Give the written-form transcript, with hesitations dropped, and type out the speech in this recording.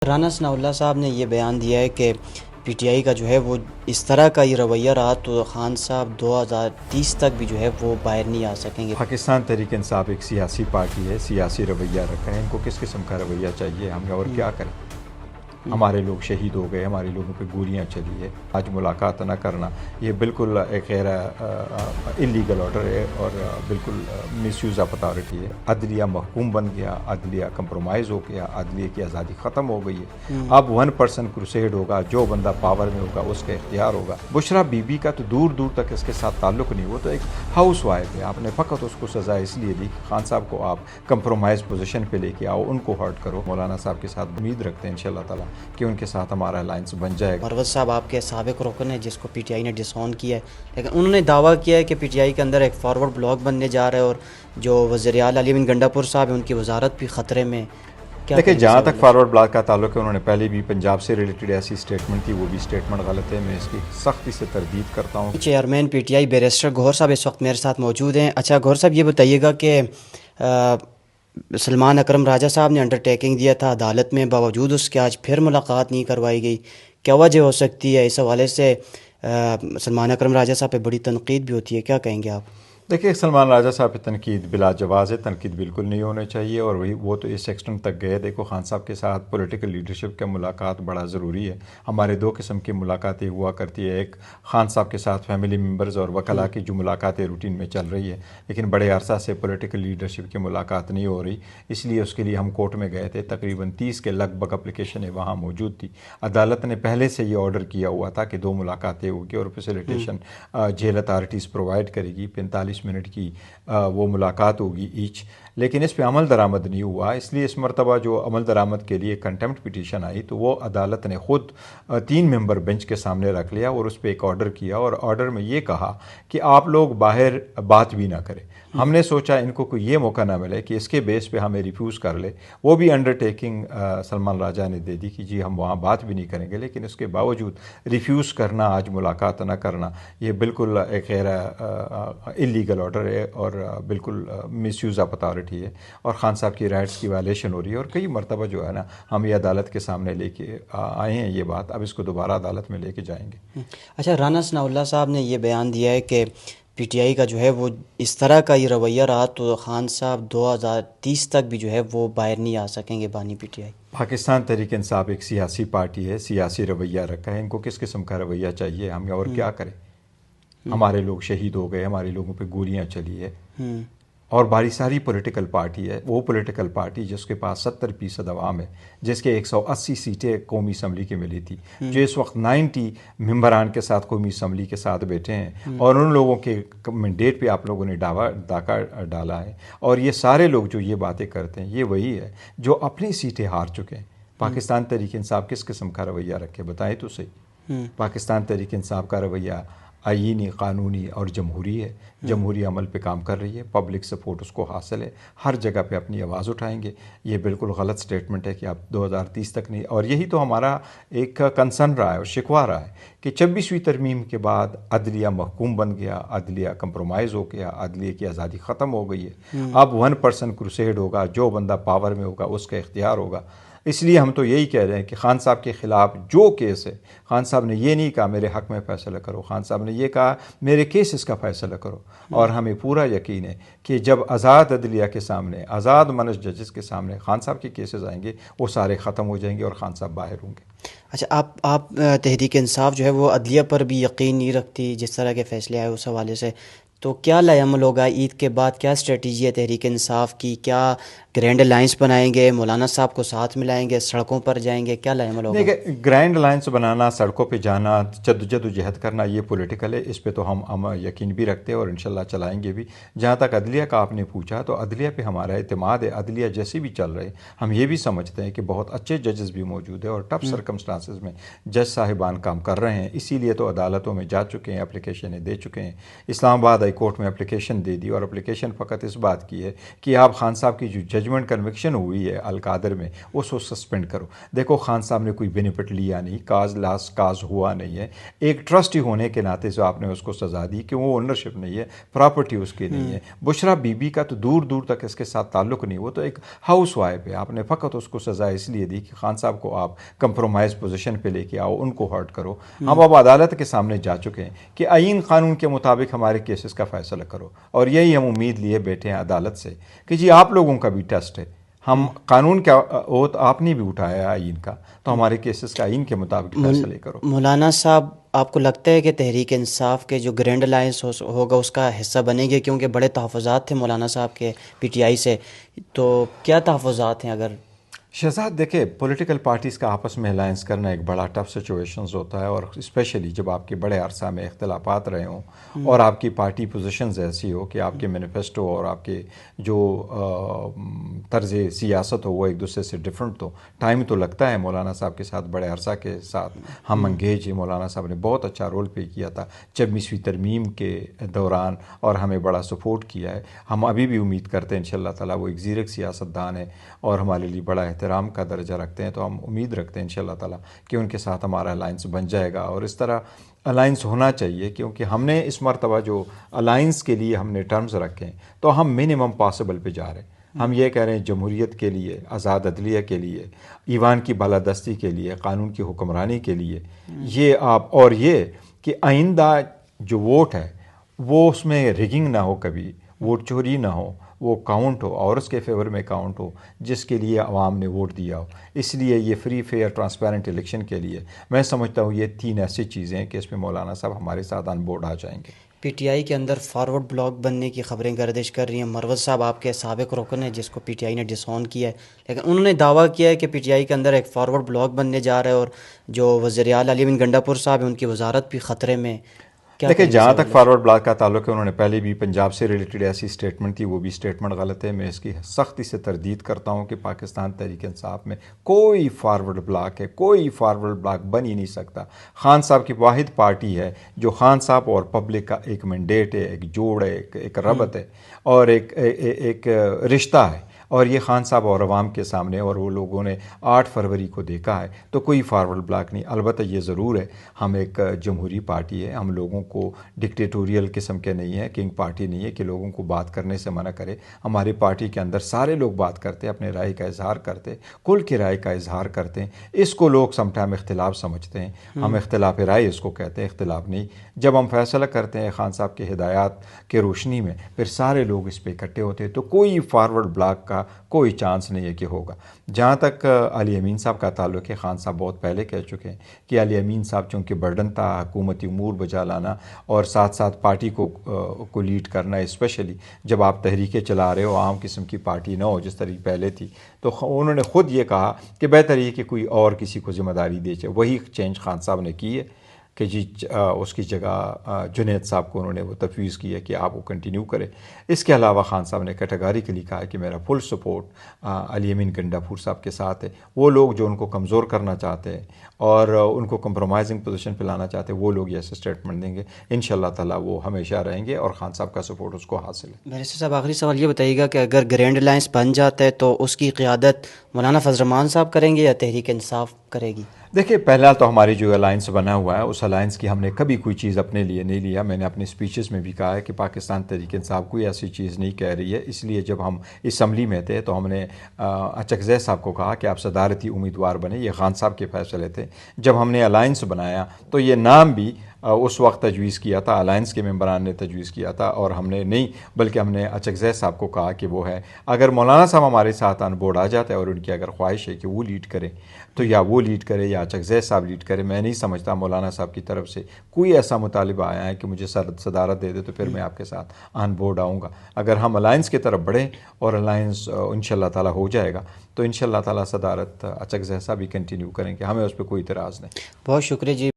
رانا ثناء اللہ صاحب نے یہ بیان دیا ہے کہ پی ٹی آئی کا جو ہے وہ اس طرح کا یہ رویہ رہا تو خان صاحب 2030 تک بھی جو ہے وہ باہر نہیں آ سکیں گے۔ پاکستان تحریک انصاف ایک سیاسی پارٹی ہے، سیاسی رویہ رکھا ہے، ان کو کس قسم کا رویہ چاہیے، ہم اور کیا کریں؟ ہمارے لوگ شہید ہو گئے، ہمارے لوگوں پہ گولیاں چلی ہے، آج ملاقات نہ کرنا یہ بالکل ایک غیر انلیگل آرڈر ہے اور بالکل مس یوز آف اتھارٹی ہے۔ عدلیہ محکوم بن گیا، عدلیہ کمپرومائز ہو گیا، عدلیہ کی آزادی ختم ہو گئی ہے۔ اب 1% کروسیڈ ہوگا، جو بندہ پاور میں ہوگا اس کا اختیار ہوگا۔ بشرا بی بی کا تو دور دور تک اس کے ساتھ تعلق نہیں، وہ تو ایک ہاؤس وائف ہے، آپ نے فقط اس کو سزا اس لیے دی کہ خان صاحب کو آپ کمپرومائز پوزیشن پہ لے کے آؤ، ان کو ہرٹ کرو۔ مولانا صاحب کے ساتھ امید رکھتے ہیں انشاءاللہ تعالی کہ ان کے ساتھ ہمارا الائنس بن جائے گا۔ مروت صاحب آپ کے سابق رکن ہیں جس کو پی ٹی آئی نے ڈس آن کیا ہے، لیکن انہوں نے دعویٰ کیا ہے کہ پی ٹی آئی کے اندر ایک فارورڈ بلاک بننے جا رہا ہے اور جو وزیر اعلیٰ علی بن گنڈا پور صاحب ہیں ان کی وزارت بھی خطرے میں۔ دیکھیں جہاں تک فارورڈ بلاک کا تعلق ہے، انہوں نے پہلے بھی پنجاب سے ریلیٹڈ ایسی اسٹیٹمنٹ کی، وہ بھی اسٹیٹمنٹ غلط ہے، میں اس کی سختی سے تردید کرتا ہوں۔ Chairman P T I barrister Gohar صاحب اس وقت میرے ساتھ موجود ہیں۔ اچھا گوہر صاحب یہ بتائیے گا کہ سلمان اکرم راجہ صاحب نے انڈرٹیکنگ دیا تھا عدالت میں، باوجود اس کے آج پھر ملاقات نہیں کروائی گئی، کیا وجہ ہو سکتی ہے؟ اس حوالے سے سلمان اکرم راجہ صاحب پہ بڑی تنقید بھی ہوتی ہے، کیا کہیں گے آپ؟ دیکھیے سلمان راجہ صاحب پہ تنقید بلا جواز ہے، تنقید بالکل نہیں ہونے چاہیے، اور وہ تو اس ایکسٹنٹ تک گئے۔ دیکھو خان صاحب کے ساتھ پولیٹیکل لیڈرشپ کا ملاقات بڑا ضروری ہے۔ ہمارے دو قسم کی ملاقاتیں ہوا کرتی ہے، ایک خان صاحب کے ساتھ فیملی ممبرز اور وکلاء کی جو ملاقاتیں روٹین میں چل رہی ہے، لیکن بڑے عرصہ سے پولیٹیکل لیڈرشپ کی ملاقات نہیں ہو رہی، اس لیے اس کے لیے ہم کورٹ میں گئے تھے، تقریباً 30 کے لگ بھگ اپلیکیشنیں وہاں موجود تھی۔ عدالت نے پہلے سے یہ آرڈر کیا ہوا تھا کہ 2 ملاقاتیں ہوگی اور فیسیلیٹیشن جیل اتھارٹیز پرووائڈ کرے گی، 45 منٹ کی وہ ملاقات ہوگی ایچ، لیکن اس پہ عمل درآمد نہیں ہوا۔ اس لیے اس مرتبہ جو عمل درآمد کے لیے کنٹمپٹ پٹیشن آئی تو وہ عدالت نے خود 3 ممبر بینچ کے سامنے رکھ لیا اور اس پہ ایک آرڈر کیا، اور آرڈر میں یہ کہا کہ آپ لوگ باہر بات بھی نہ کریں۔ ہم نے سوچا ان کو کوئی یہ موقع نہ ملے کہ اس کے بیس پہ ہمیں ریفیوز کر لے، وہ بھی انڈرٹیکنگ سلمان راجہ نے دے دی کہ جی ہم وہاں بات بھی نہیں کریں گے، لیکن اس کے باوجود ریفیوز کرنا، آج ملاقات نہ کرنا یہ بالکل ایک غیر انلیگل آرڈر ہے اور بالکل مس یوز آف اتھارٹی ہے، اور خان صاحب کی رائٹس کی وائلیشن ہو رہی ہے، اور کئی مرتبہ جو ہے نا ہم یہ عدالت کے سامنے لے کے آئے ہیں یہ بات، اب اس کو دوبارہ عدالت میں لے کے جائیں گے۔ اچھا رانا ثناء اللہ صاحب نے یہ بیان دیا ہے کہ پی ٹی آئی کا جو ہے وہ اس طرح کا یہ رویہ رہا تو خان صاحب 2030 تک بھی جو ہے وہ باہر نہیں آ سکیں گے بانی پی ٹی آئی۔ پاکستان تحریک انصاف ایک سیاسی پارٹی ہے، سیاسی رویہ رکھا ہے، ان کو کس قسم کا رویہ چاہیے، ہم اور کیا کریں؟ ہمارے لوگ شہید ہو گئے، ہمارے لوگوں پہ گولیاں چلی ہے، اور باری ساری پولیٹیکل پارٹی ہے، وہ پولیٹیکل پارٹی جس کے پاس 70% عوام ہے، جس کے 180 سیٹیں قومی اسمبلی کی ملی تھی، جو اس وقت 90 ممبران کے ساتھ قومی اسمبلی کے ساتھ بیٹھے ہیں، اور ان لوگوں کے مینڈیٹ پہ آپ لوگوں نے ڈاکہ ڈالا ہے، اور یہ سارے لوگ جو یہ باتیں کرتے ہیں یہ وہی ہے جو اپنی سیٹیں ہار چکے ہیں۔ پاکستان تحریک انصاف کس قسم کا رویہ رکھے بتائیں تو صحیح۔ پاکستان تحریک انصاف کا رویہ آئینی، قانونی اور جمہوری ہے، جمہوری عمل پہ کام کر رہی ہے، پبلک سپورٹ اس کو حاصل ہے، ہر جگہ پہ اپنی آواز اٹھائیں گے۔ یہ بالکل غلط سٹیٹمنٹ ہے کہ آپ 2030 تک نہیں، اور یہی تو ہمارا ایک کنسرن رہا ہے اور شکوہ رہا ہے کہ 26ویں ترمیم کے بعد عدلیہ محکوم بن گیا، عدلیہ کمپرومائز ہو گیا، عدلیہ کی آزادی ختم ہو گئی ہے۔ اب 1% کروسیڈ ہوگا، جو بندہ پاور میں ہوگا اس کا اختیار ہوگا۔ اس لیے ہم تو یہی کہہ رہے ہیں کہ خان صاحب کے خلاف جو کیس ہے، خان صاحب نے یہ نہیں کہا میرے حق میں فیصلہ کرو، خان صاحب نے یہ کہا میرے کیسز کا فیصلہ کرو، اور ہمیں پورا یقین ہے کہ جب آزاد عدلیہ کے سامنے، آزاد منش ججز کے سامنے خان صاحب کے کیسز آئیں گے وہ سارے ختم ہو جائیں گے اور خان صاحب باہر ہوں گے۔ اچھا آپ تحریک انصاف جو ہے وہ عدلیہ پر بھی یقین نہیں رکھتی جس طرح کے فیصلے آئے اس حوالے سے، تو کیا لائے عمل ہوگا عید کے بعد؟ کیا اسٹریٹجی ہے تحریک انصاف کی؟ کیا گرینڈ الائنس بنائیں گے، مولانا صاحب کو ساتھ ملائیں گے، سڑکوں پر جائیں گے، کیا لائے عمل ہوگا؟ دیکھیں گرینڈ الائنس بنانا، سڑکوں پہ جانا، جد و جہد کرنا یہ پولیٹیکل ہے، اس پہ تو ہم یقین بھی رکھتے ہیں اور انشاءاللہ چلائیں گے بھی۔ جہاں تک عدلیہ کا آپ نے پوچھا تو عدلیہ پہ ہمارا اعتماد ہے، عدلیہ جیسی بھی چل رہے، ہم یہ بھی سمجھتے ہیں کہ بہت اچھے ججز بھی موجود ہیں اور ٹف سرکمسٹانسز میں جج صاحبان کام کر رہے ہیں، اسی لیے تو عدالتوں میں جا چکے ہیں، اپلیکیشنیں دے چکے ہیں۔ اسلام آباد ہائی کورٹ میں اپلیکیشن دے دی، اور اپلیکیشن فقط اس بات کی ہے کہ آپ خان صاحب کی جو ججمنٹ کنوکشن ہوئی ہے القادر میں اس کو سسپینڈ کرو۔ دیکھو خان صاحب نے کوئی بینیفٹ لیا نہیں، کاز لاس کاز ہوا نہیں ہے، ایک ٹرسٹی ہونے کے ناطے سے آپ نے اس کو سزا دی کہ وہ اونرشپ نہیں ہے، پراپرٹی اس کی نہیں ہے۔ بشرا بی بی کا تو دور دور تک اس کے ساتھ تعلق نہیں، وہ تو ایک ہاؤس وائف ہے، آپ نے فقط اس کو سزا اس لیے دی کہ خان صاحب کو آپ کمپرومائز پوزیشن پہ لے کے آؤ، ان کو ہرٹ کرو۔ ہم اب عدالت کے سامنے جا چکے ہیں کہ آئین قانون کے مطابق ہمارے کیسز کا فیصلہ کرو، اور یہی ہم امید لیے بیٹھے ہیں عدالت سے کہ جی آپ لوگوں کا بھی ٹیسٹ ہے، ہم قانون کا اوت آپ نے بھی اٹھایا ہے آئین کا، تو ہمارے کیسز کا آئین کے مطابق فیصلے کرو۔ مولانا صاحب آپ کو لگتا ہے کہ تحریک انصاف کے جو گرینڈ الائنس ہوگا اس کا حصہ بنے گے؟ کیونکہ بڑے تحفظات تھے مولانا صاحب کے پی ٹی آئی سے، تو کیا تحفظات ہیں؟ اگر شہزاد دیکھیں، پولیٹیکل پارٹیز کا آپس میں الائنس کرنا ایک بڑا ٹف سچویشنز ہوتا ہے، اور اسپیشلی جب آپ کے بڑے عرصہ میں اختلافات رہے ہوں اور آپ کی پارٹی پوزیشنز ایسی ہو کہ آپ کے مینیفیسٹو اور آپ کے جو طرز سیاست ہو وہ ایک دوسرے سے ڈفرینٹ ہو، ٹائم تو لگتا ہے۔ مولانا صاحب کے ساتھ بڑے عرصہ کے ساتھ ہم انگیج ہیں، مولانا صاحب نے بہت اچھا رول پلے کیا تھا 26ویں ترمیم کے دوران، اور ہمیں بڑا سپورٹ کیا ہے۔ ہم ابھی بھی امید کرتے ہیں انشاءاللہ تعالیٰ، وہ ایک زیرک سیاستدان ہے اور ہمارے لیے بڑا احترام کا درجہ رکھتے ہیں، تو ہم امید رکھتے ہیں انشاءاللہ تعالیٰ کہ ان کے ساتھ ہمارا الائنس بن جائے گا، اور اس طرح الائنس ہونا چاہیے، کیونکہ ہم نے اس مرتبہ جو الائنس کے لیے ہم نے ٹرمز رکھے ہیں تو ہم منیمم پاسبل پہ جا رہے ہیں۔ ہم یہ کہہ رہے ہیں جمہوریت کے لیے، آزاد عدلیہ کے لیے، ایوان کی بالادستی کے لیے، قانون کی حکمرانی کے لیے، یہ آپ، اور یہ کہ آئندہ جو ووٹ ہے وہ اس میں ریگنگ نہ ہو، کبھی ووٹ چوری نہ ہو، وہ کاؤنٹ ہو اور اس کے فیور میں کاؤنٹ ہو جس کے لیے عوام نے ووٹ دیا ہو۔ اس لیے یہ فری فیئر ٹرانسپیرنٹ الیکشن کے لیے میں سمجھتا ہوں یہ 3 ایسی چیزیں ہیں کہ اس میں مولانا صاحب ہمارے ساتھ آن بورڈ آ جائیں گے۔ پی ٹی آئی کے اندر فارورڈ بلاک بننے کی خبریں گردش کر رہی ہیں۔ مروت صاحب آپ کے سابق رکن ہیں جس کو پی ٹی آئی نے ڈس آن کیا ہے، لیکن انہوں نے دعویٰ کیا ہے کہ پی ٹی آئی کے اندر ایک فارورڈ بلاک بننے جا رہا ہے، اور جو وزیر اعلیٰ علی امین گنڈا پور صاحب ہیں ان کی وزارت بھی خطرے میں۔ دیکھیں، جہاں تک فارورڈ بلاک کا تعلق ہے، انہوں نے پہلے بھی پنجاب سے ریلیٹڈ ایسی اسٹیٹمنٹ تھی، وہ بھی اسٹیٹمنٹ غلط ہے۔ میں اس کی سختی سے تردید کرتا ہوں کہ پاکستان تحریک انصاف میں کوئی فارورڈ بلاک ہے، کوئی فارورڈ بلاک بن ہی نہیں سکتا۔ خان صاحب کی واحد پارٹی ہے جو خان صاحب اور پبلک کا ایک مینڈیٹ ہے، ایک جوڑ ہے، ایک ربط ہے، اور ایک رشتہ ہے، اور یہ خان صاحب اور عوام کے سامنے، اور وہ لوگوں نے 8 فروری کو دیکھا ہے، تو کوئی فارورڈ بلاک نہیں۔ البتہ یہ ضرور ہے ہم ایک جمہوری پارٹی ہے، ہم لوگوں کو ڈکٹیٹوریل قسم کے نہیں ہیں، کنگ پارٹی نہیں ہے کہ لوگوں کو بات کرنے سے منع کرے۔ ہماری پارٹی کے اندر سارے لوگ بات کرتے ہیں، اپنے رائے کا اظہار کرتے ہیں، کل کی رائے کا اظہار کرتے ہیں۔ اس کو لوگ سم ٹائم اختلاف سمجھتے ہیں، ہم اختلاف رائے اس کو کہتے ہیں، اختلاف نہیں۔ جب ہم فیصلہ کرتے ہیں خان صاحب کے ہدایات کے روشنی میں، پھر سارے لوگ اس پہ اکٹھے ہوتے ہیں، تو کوئی فارورڈ بلاک کا کوئی چانس نہیں ہے کہ ہوگا۔ جہاں تک علی امین صاحب کا تعلق ہے، خان صاحب بہت پہلے کہہ چکے ہیں کہ علی امین صاحب چونکہ برڈن تھا حکومتی امور بجا لانا اور ساتھ ساتھ پارٹی کو لیڈ کرنا، اسپیشلی جب آپ تحریکیں چلا رہے ہو، عام قسم کی پارٹی نہ ہو جس طرح پہلے تھی، تو انہوں نے خود یہ کہا کہ بہتر یہ کہ کوئی اور کسی کو ذمہ داری دے جائے۔ وہی چینج خان صاحب نے کی ہے کہ جی اس کی جگہ جنید صاحب کو انہوں نے وہ تفویض کی ہے کہ آپ وہ کنٹینیو کریں۔ اس کے علاوہ خان صاحب نے کیٹیگریکلی کہا ہے کہ میرا فل سپورٹ علی امین گنڈا پور صاحب کے ساتھ ہے۔ وہ لوگ جو ان کو کمزور کرنا چاہتے ہیں اور ان کو کمپرومائزنگ پوزیشن پہ لانا چاہتے ہیں، وہ لوگ ایسے اسٹیٹمنٹ دیں گے، انشاءاللہ تعالیٰ وہ ہمیشہ رہیں گے، اور خان صاحب کا سپورٹ اس کو حاصل ہے۔ بیرسٹر صاحب آخری سوال یہ بتائیے گا کہ اگر گرینڈ الائنس بن جاتا ہے تو اس کی قیادت مولانا فضل الرحمان صاحب کریں گے یا تحریک انصاف کرے گی؟ دیکھیے، پہلا تو ہماری جو الائنس بنا ہوا ہے، اس الائنس کی ہم نے کبھی کوئی چیز اپنے لیے نہیں لیا۔ میں نے اپنی اسپیچز میں بھی کہا ہے کہ پاکستان تحریک انصاف کوئی ایسی چیز نہیں کہہ رہی ہے۔ اس لیے جب ہم اسمبلی میں تھے تو ہم نے اچکزئی صاحب کو کہا کہ آپ صدارتی امیدوار بنے، یہ خان صاحب کے فیصلے تھے۔ جب ہم نے الائنس بنایا تو یہ نام بھی اس وقت تجویز کیا تھا، الائنس کے ممبران نے تجویز کیا تھا، اور ہم نے نہیں بلکہ ہم نے اچکزئی صاحب کو کہا کہ وہ ہے، اگر مولانا صاحب ہمارے ساتھ آن بورڈ آ جاتا ہے اور ان کی اگر خواہش ہے کہ وہ لیڈ کرے تو یا وہ لیڈ کرے یا اچکزئی صاحب لیڈ کرے۔ میں نہیں سمجھتا مولانا صاحب کی طرف سے کوئی ایسا مطالبہ آیا ہے کہ مجھے صدارت دے دے تو پھر میں آپ کے ساتھ آن بورڈ آؤں گا۔ اگر ہم الائنس کی طرف بڑھیں اور الائنس انشاءاللہ تعالیٰ ہو جائے گا تو انشاءاللہ تعالیٰ صدارت اچکزئی صاحب بھی کنٹینیو کریں گے، ہمیں اس پہ کوئی اعتراض نہیں۔ بہت شکریہ جی